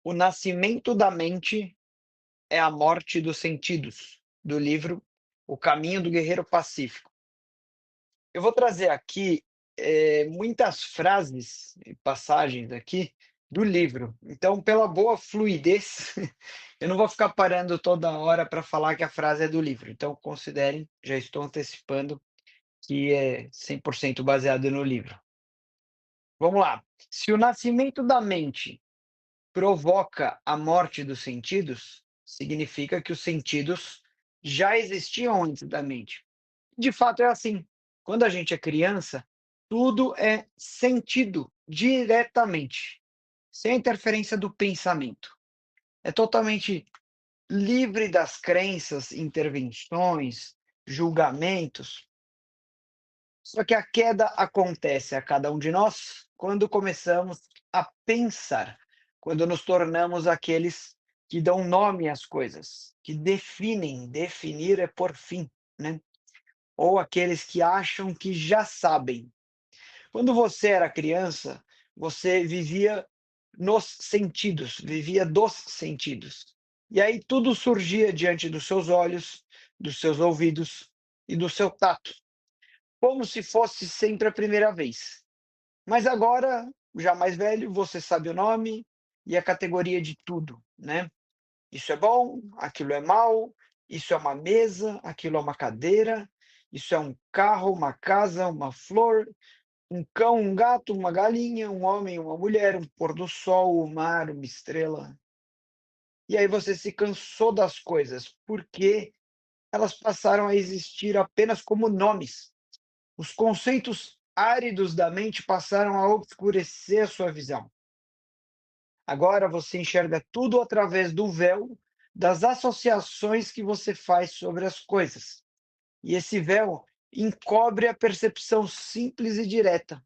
O nascimento da mente é a morte dos sentidos, do livro O Caminho do Guerreiro Pacífico. Eu vou trazer aqui, muitas frases e passagens aqui do livro. Então, pela boa fluidez, eu não vou ficar parando toda hora para falar que a frase é do livro. Então, considerem, já estou antecipando que é 100% baseado no livro. Vamos lá. Se o nascimento da mente provoca a morte dos sentidos, significa que os sentidos já existiam antes da mente. De fato, é assim. Quando a gente é criança, tudo é sentido diretamente, sem interferência do pensamento. É totalmente livre das crenças, intervenções, julgamentos. Só que a queda acontece a cada um de nós quando começamos a pensar, quando nos tornamos aqueles que dão nome às coisas, que definem, definir é por fim, né? Ou aqueles que acham que já sabem. Quando você era criança, você vivia nos sentidos, vivia dos sentidos. E aí tudo surgia diante dos seus olhos, dos seus ouvidos e do seu tato, como se fosse sempre a primeira vez. Mas agora, já mais velho, você sabe o nome e a categoria de tudo, né? Isso é bom, aquilo é mal, isso é uma mesa, aquilo é uma cadeira, isso é um carro, uma casa, uma flor, um cão, um gato, uma galinha, um homem, uma mulher, um pôr do sol, o mar, uma estrela. E aí você se cansou das coisas, porque elas passaram a existir apenas como nomes. Os conceitos áridos da mente passaram a obscurecer a sua visão. Agora você enxerga tudo através do véu das associações que você faz sobre as coisas. E esse véu encobre a percepção simples e direta.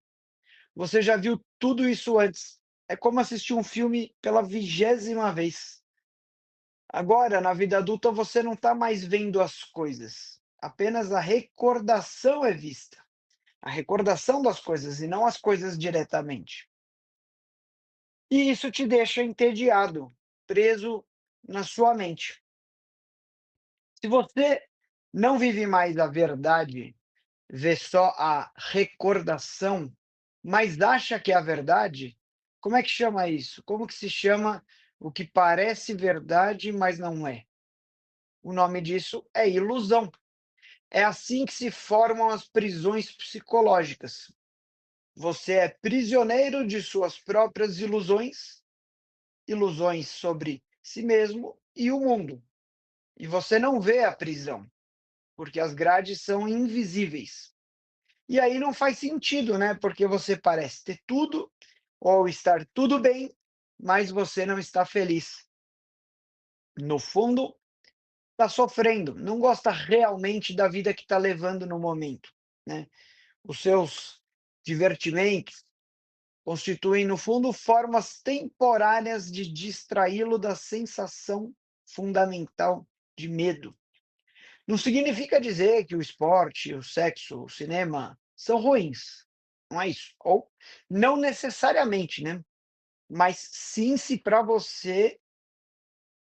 Você já viu tudo isso antes. É como assistir um filme pela 20ª vez. Agora, na vida adulta, você não está mais vendo as coisas. Apenas a recordação é vista. A recordação das coisas e não as coisas diretamente. E isso te deixa entediado, preso na sua mente. Se você não vive mais a verdade, vê só a recordação, mas acha que é a verdade, como é que chama isso? Como que se chama o que parece verdade, mas não é? O nome disso é ilusão. É assim que se formam as prisões psicológicas. Você é prisioneiro de suas próprias ilusões, ilusões sobre si mesmo e o mundo. E você não vê a prisão, porque as grades são invisíveis. E aí não faz sentido, né? Porque você parece ter tudo ou estar tudo bem, mas você não está feliz. No fundo, está sofrendo, não gosta realmente da vida que está levando no momento, né? Os seus divertimentos constituem, no fundo, formas temporárias de distraí-lo da sensação fundamental de medo. Não significa dizer que o esporte, o sexo, o cinema são ruins. Não é isso. Ou não necessariamente, né? Mas sim se para você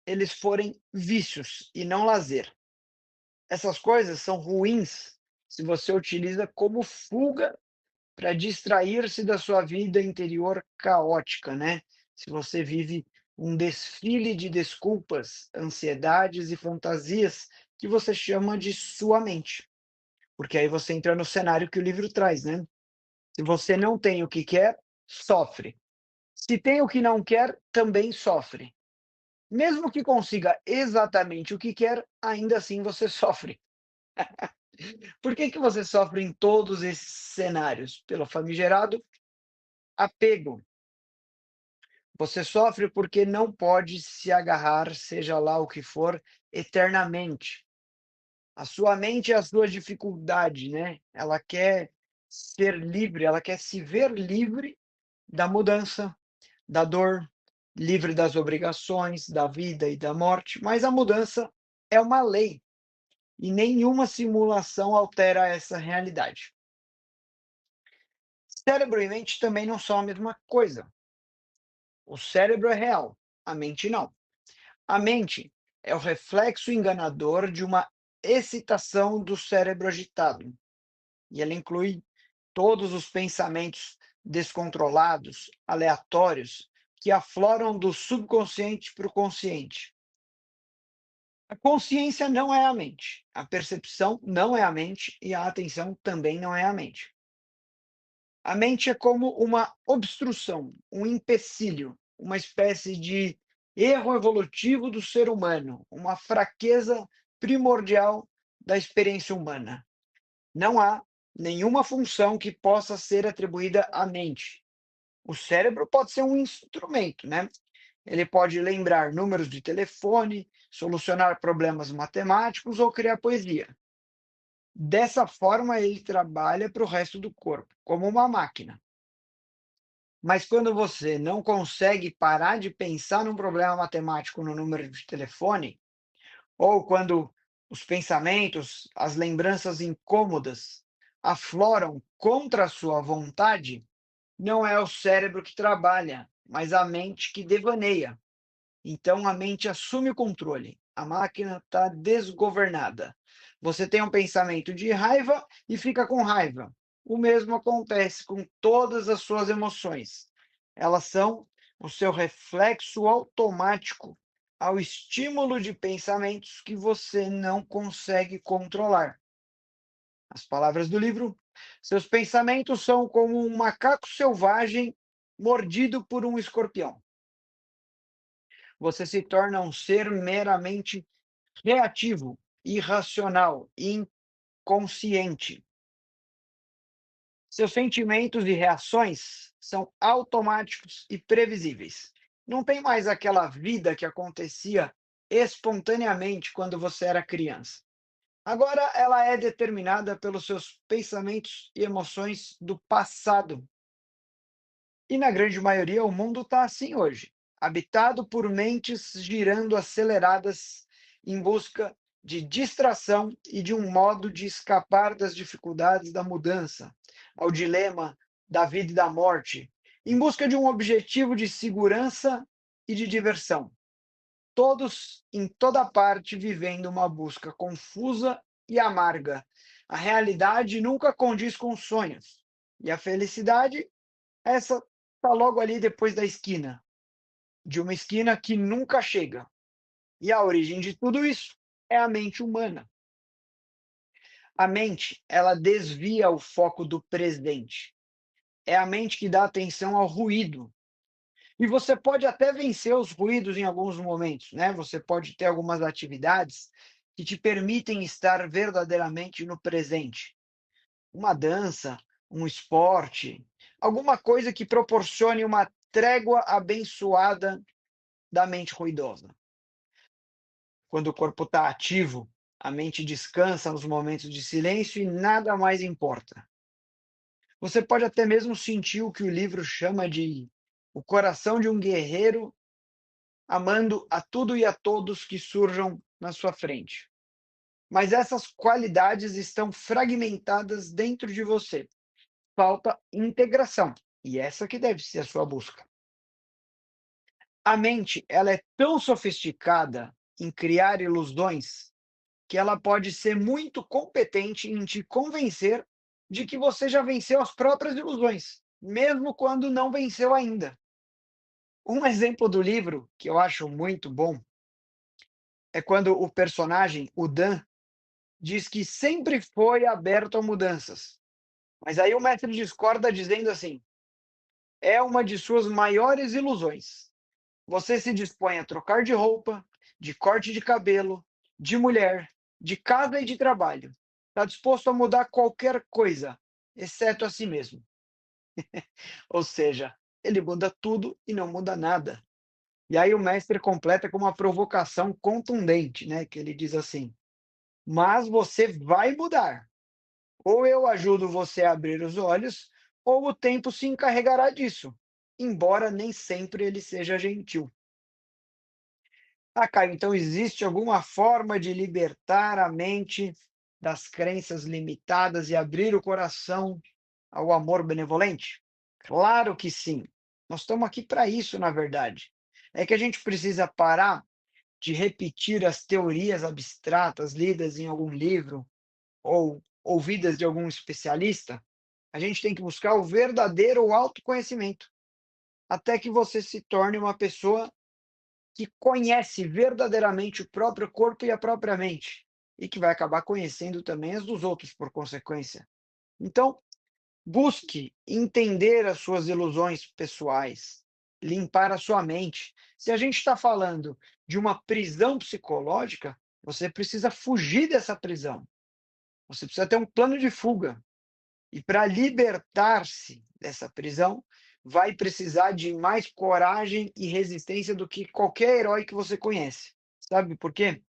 eles forem vícios e não lazer. Essas coisas são ruins se você utiliza como fuga para distrair-se da sua vida interior caótica, né? Se você vive um desfile de desculpas, ansiedades e fantasias que você chama de sua mente. Porque aí você entra no cenário que o livro traz, né? Se você não tem o que quer, sofre. Se tem o que não quer, também sofre. Mesmo que consiga exatamente o que quer, ainda assim você sofre. Por que que você sofre em todos esses cenários? Pelo famigerado apego. Você sofre porque não pode se agarrar, seja lá o que for, eternamente. A sua mente é a sua dificuldade, né? Ela quer ser livre, ela quer se ver livre da mudança, da dor, livre das obrigações, da vida e da morte, mas a mudança é uma lei e nenhuma simulação altera essa realidade. Cérebro e mente também não são a mesma coisa. O cérebro é real, A mente não. A mente é o reflexo enganador de uma excitação do cérebro agitado, e ela inclui todos os pensamentos descontrolados, aleatórios, que afloram do subconsciente para o consciente. A consciência não é a mente, a percepção não é a mente e a atenção também não é a mente. A mente é como uma obstrução, um empecilho, uma espécie de erro evolutivo do ser humano, uma fraqueza primordial da experiência humana. Não há nenhuma função que possa ser atribuída à mente. O cérebro pode ser um instrumento, né? Ele pode lembrar números de telefone, solucionar problemas matemáticos ou criar poesia. Dessa forma, ele trabalha para o resto do corpo, como uma máquina. Mas quando você não consegue parar de pensar num problema matemático no número de telefone, ou quando os pensamentos, as lembranças incômodas afloram contra a sua vontade, não é o cérebro que trabalha, mas a mente que devaneia. Então a mente assume o controle. A máquina está desgovernada. Você tem um pensamento de raiva e fica com raiva. O mesmo acontece com todas as suas emoções. Elas são o seu reflexo automático ao estímulo de pensamentos que você não consegue controlar. As palavras do livro: seus pensamentos são como um macaco selvagem mordido por um escorpião. Você se torna um ser meramente reativo, irracional e inconsciente. Seus sentimentos e reações são automáticos e previsíveis. Não tem mais aquela vida que acontecia espontaneamente quando você era criança. Agora ela é determinada pelos seus pensamentos e emoções do passado. E na grande maioria, o mundo está assim hoje, habitado por mentes girando aceleradas em busca de distração e de um modo de escapar das dificuldades da mudança, ao dilema da vida e da morte, em busca de um objetivo de segurança e de diversão. Todos em toda parte vivendo uma busca confusa e amarga. A realidade nunca condiz com os sonhos. E a felicidade, essa está logo ali depois da esquina, de uma esquina que nunca chega. E a origem de tudo isso é a mente humana. A mente, ela desvia o foco do presente. É a mente que dá atenção ao ruído. E você pode até vencer os ruídos em alguns momentos, né? Você pode ter algumas atividades que te permitem estar verdadeiramente no presente. Uma dança, um esporte, alguma coisa que proporcione uma trégua abençoada da mente ruidosa. Quando o corpo está ativo, a mente descansa nos momentos de silêncio e nada mais importa. Você pode até mesmo sentir o que o livro chama de o coração de um guerreiro amando a tudo e a todos que surjam na sua frente. Mas essas qualidades estão fragmentadas dentro de você. Falta integração. E essa que deve ser a sua busca. A mente, ela é tão sofisticada em criar ilusões que ela pode ser muito competente em te convencer de que você já venceu as próprias ilusões, mesmo quando não venceu ainda. Um exemplo do livro que eu acho muito bom é quando o personagem, o Dan, diz que sempre foi aberto a mudanças. Mas aí o mestre discorda dizendo assim: é uma de suas maiores ilusões. Você se dispõe a trocar de roupa, de corte de cabelo, de mulher, de casa e de trabalho. Está disposto a mudar qualquer coisa, exceto a si mesmo. Ou seja, ele muda tudo e não muda nada. E aí o mestre completa com uma provocação contundente, né? Que ele diz assim: mas você vai mudar. Ou eu ajudo você a abrir os olhos, ou o tempo se encarregará disso, embora nem sempre ele seja gentil. Ah, Caio, então existe alguma forma de libertar a mente das crenças limitadas e abrir o coração ao amor benevolente? Claro que sim. Nós estamos aqui para isso, na verdade. é que a gente precisa parar de repetir as teorias abstratas lidas em algum livro ou ouvidas de algum especialista. A gente tem que buscar o verdadeiro autoconhecimento, até que você se torne uma pessoa que conhece verdadeiramente o próprio corpo e a própria mente, e que vai acabar conhecendo também as dos outros por consequência. Então, busque entender as suas ilusões pessoais, limpar a sua mente. Se a gente está falando de uma prisão psicológica, você precisa fugir dessa prisão. Você precisa ter um plano de fuga. E para libertar-se dessa prisão, vai precisar de mais coragem e resistência do que qualquer herói que você conhece. Sabe por quê?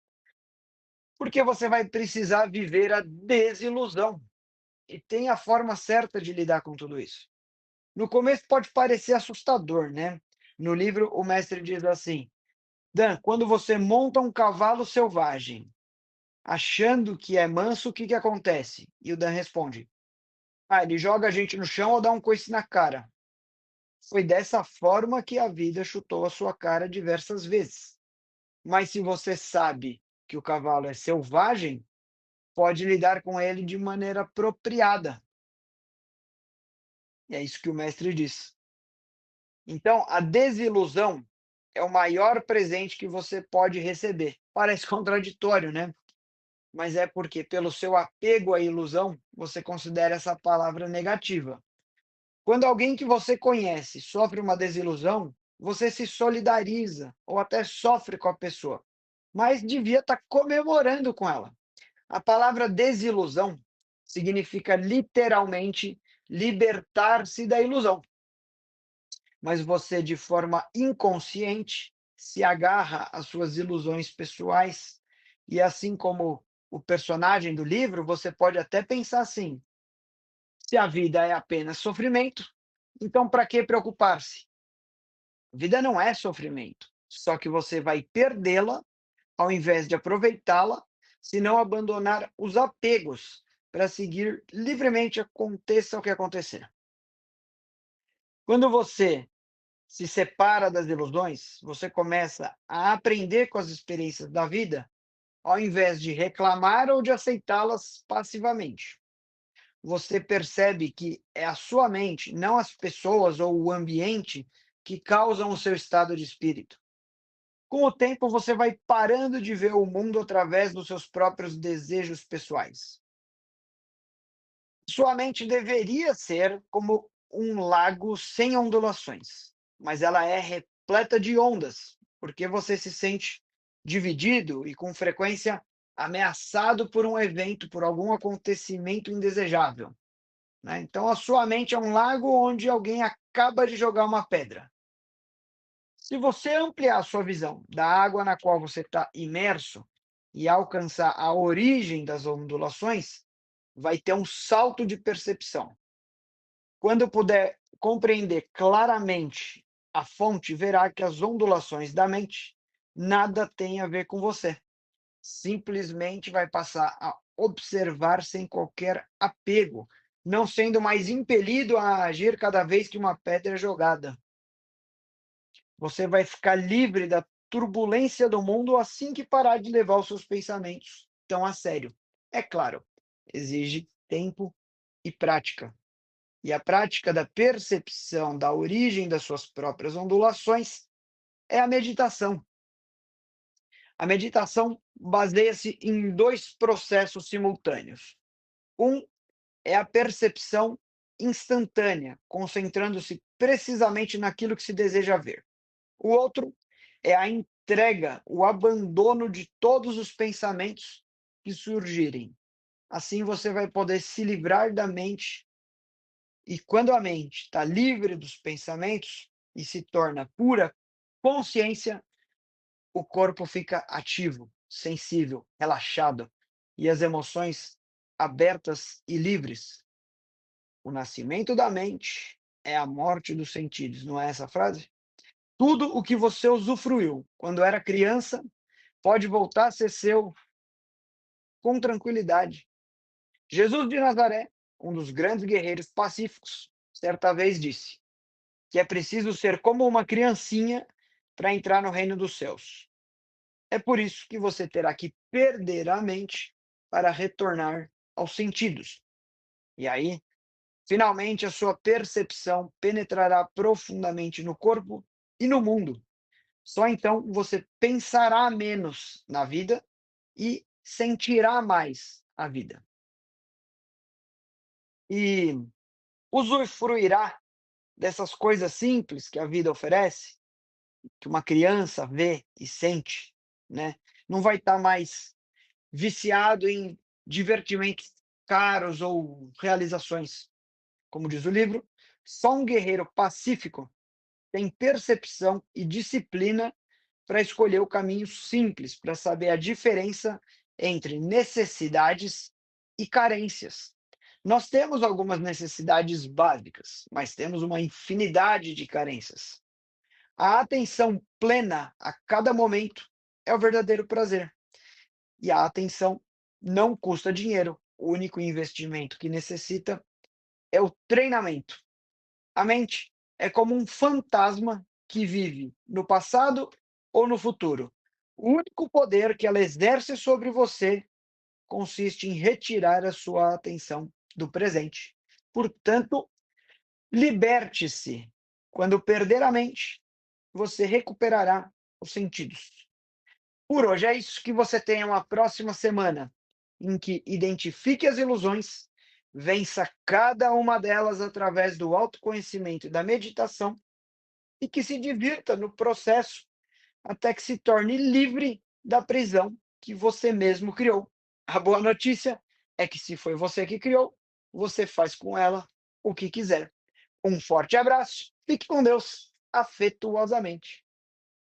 Porque você vai precisar viver a desilusão. E tem a forma certa de lidar com tudo isso. No começo pode parecer assustador, né? No livro, o mestre diz assim: Dan, quando você monta um cavalo selvagem, achando que é manso, o que que acontece? E o Dan responde: Ah, ele joga a gente no chão ou dá um coice na cara. Foi dessa forma que a vida chutou a sua cara diversas vezes. Mas se você sabe que o cavalo é selvagem, pode lidar com ele de maneira apropriada. E é isso que o mestre diz. Então, a desilusão é o maior presente que você pode receber. Parece contraditório, né? Mas é porque, pelo seu apego à ilusão, você considera essa palavra negativa. Quando alguém que você conhece sofre uma desilusão, você se solidariza ou até sofre com a pessoa, mas devia estar comemorando com ela. A palavra desilusão significa literalmente libertar-se da ilusão, mas você, de forma inconsciente, se agarra às suas ilusões pessoais. E assim como o personagem do livro, você pode até pensar assim: se a vida é apenas sofrimento, então para que preocupar-se? A vida não é sofrimento, só que você vai perdê-la ao invés de aproveitá-la, se não abandonar os apegos para seguir livremente, aconteça o que acontecer. Quando você se separa das ilusões, você começa a aprender com as experiências da vida, ao invés de reclamar ou de aceitá-las passivamente. Você percebe que é a sua mente, não as pessoas ou o ambiente, que causam o seu estado de espírito. Com o tempo, você vai parando de ver o mundo através dos seus próprios desejos pessoais. Sua mente deveria ser como um lago sem ondulações, mas ela é repleta de ondas, porque você se sente dividido e com frequência ameaçado por um evento, por algum acontecimento indesejável, né? Então a sua mente é um lago onde alguém acaba de jogar uma pedra. Se você ampliar a sua visão da água na qual você está imerso e alcançar a origem das ondulações, vai ter um salto de percepção. Quando puder compreender claramente a fonte, verá que as ondulações da mente nada têm a ver com você. Simplesmente vai passar a observar sem qualquer apego, não sendo mais impelido a agir cada vez que uma pedra é jogada. Você vai ficar livre da turbulência do mundo assim que parar de levar os seus pensamentos tão a sério. É claro, exige tempo e prática. E a prática da percepção da origem das suas próprias ondulações é a meditação. A meditação baseia-se em dois processos simultâneos. Um é a percepção instantânea, concentrando-se precisamente naquilo que se deseja ver. O outro é a entrega, o abandono de todos os pensamentos que surgirem. Assim você vai poder se livrar da mente. E quando a mente está livre dos pensamentos e se torna pura consciência, o corpo fica ativo, sensível, relaxado e as emoções abertas e livres. O nascimento da mente é a morte dos sentidos, não é essa a frase? Tudo o que você usufruiu quando era criança pode voltar a ser seu com tranquilidade. Jesus de Nazaré, um dos grandes guerreiros pacíficos, certa vez disse que é preciso ser como uma criancinha para entrar no reino dos céus. É por isso que você terá que perder a mente para retornar aos sentidos. E aí, finalmente, a sua percepção penetrará profundamente no corpo e no mundo. Só então você pensará menos na vida e sentirá mais a vida. E usufruirá dessas coisas simples que a vida oferece, que uma criança vê e sente, né? Não vai estar mais viciado em divertimentos caros ou realizações. Como diz o livro, só um guerreiro pacífico tem percepção e disciplina para escolher o caminho simples, para saber a diferença entre necessidades e carências. Nós temos algumas necessidades básicas, mas temos uma infinidade de carências. A atenção plena a cada momento é o verdadeiro prazer. E a atenção não custa dinheiro. O único investimento que necessita é o treinamento. A mente é como um fantasma que vive no passado ou no futuro. O único poder que ela exerce sobre você consiste em retirar a sua atenção do presente. Portanto, liberte-se. Quando perder a mente, você recuperará os sentidos. Por hoje é isso. Que você tenha uma próxima semana em que identifique as ilusões, vença cada uma delas através do autoconhecimento e da meditação e que se divirta no processo até que se torne livre da prisão que você mesmo criou. A boa notícia é que se foi você que criou, você faz com ela o que quiser. Um forte abraço, fique com Deus, afetuosamente.